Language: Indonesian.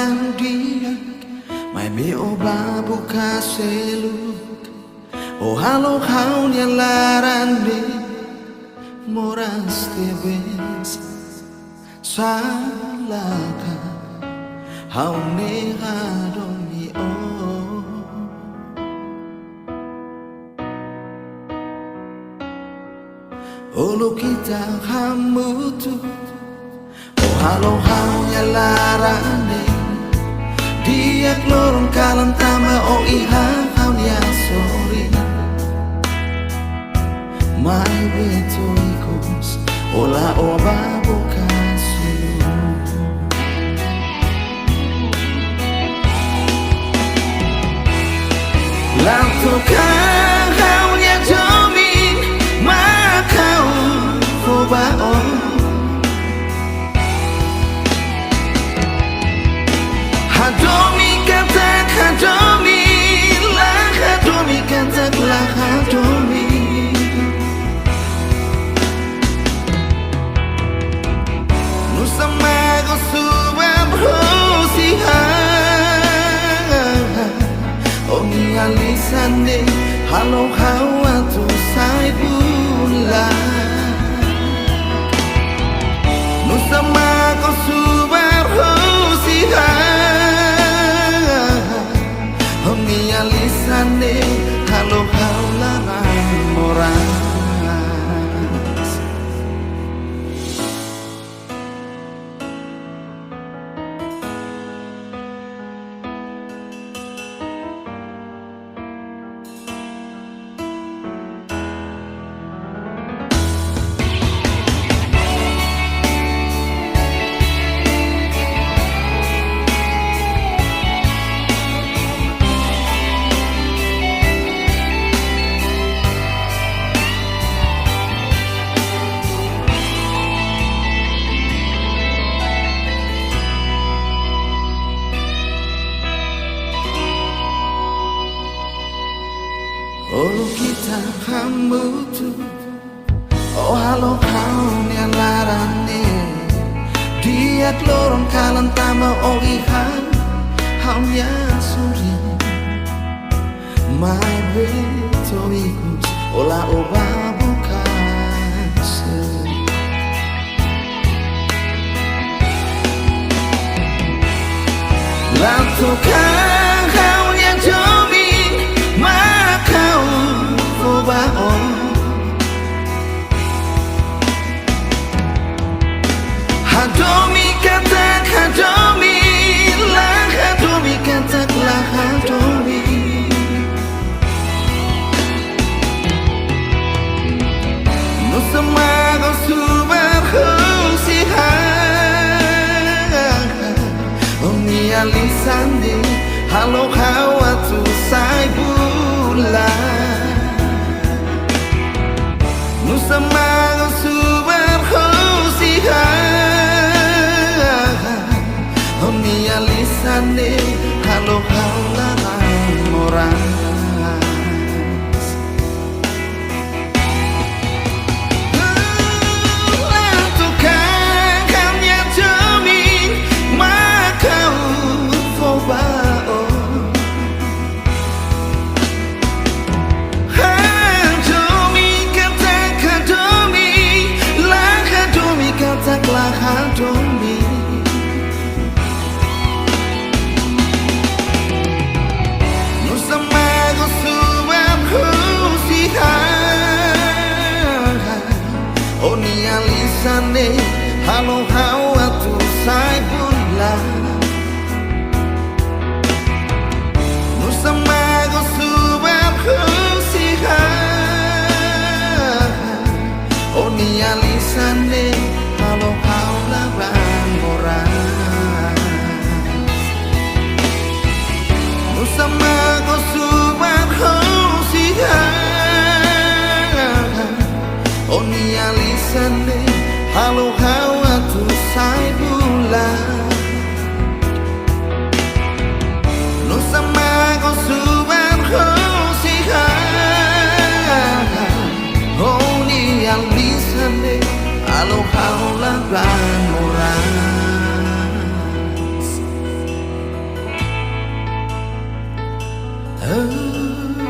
jalan dia, mai be oba buka seluk. Oh halo kau nia larande, moras tebes salaka, hau ne hadomi oh. Ulu kita hamutu. Oh halo hau nia larande, dia lorong kalan tama oh iha hau nia sorry. Mai beto ikos ola oba bokasu. Lanto kau nia jomi makau foba on. Hadomi katak hadomi lah hadomi katak lah hadomi. Nusamago subab hosiha Omi alisande halo hawa tu saibula. Nusamago subab hosiha Omi alisande halo haula moran. Oh kita hamutu. Oh halo kau nia larane, dia lorong kalan tama oh ihan hau nia suri. Mai beto ikus ola oba bukase. Lanto kau nia jomi makau foba on. Hadomi katak hadomi lah hadomi katak lah hadomi. Nusamago subab hosiha Omi alisande halo hawa tu saibula. Nusamago subab hosiha Omi alisande halo haula moran. Nusamago subab hosiha Oni alisane halo hawa tu saibula. Nusamago subab hosiha Oni alisane halo haula moran. Nusamago subab hosiha Oni alisane halo hawa tu saibula. Nusamago subab hosiha Oni alisane halo haula moran. อ